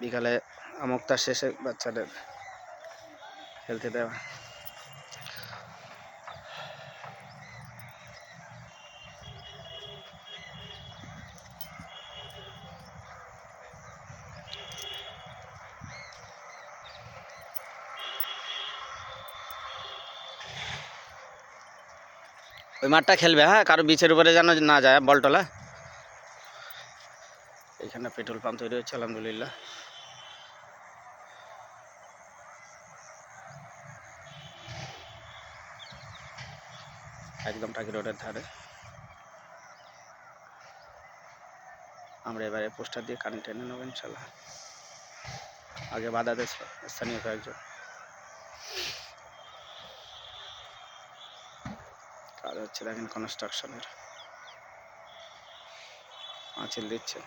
বিকালে আমুকটা শেষে বাচ্চাদের খেলতে দেওয়া। ওই মাঠটা খেলবে, হ্যাঁ, কারো বিচের উপরে যেন না যায় বলটলা। এখানে পেট্রোল পাম্প তৈরি হচ্ছে আলহামদুলিল্লাহ। একদম টাকি রোডের ধারে। আমরা এবারে পোস্টার দিয়ে কারেন্ট টেনে নেবো ইনশাল্লাহ। আগে বাধা দিয়েছিল স্থানীয় কয়েকজন। কাজ হচ্ছে দেখেন কনস্ট্রাকশনের, পাঁচিল দিচ্ছে।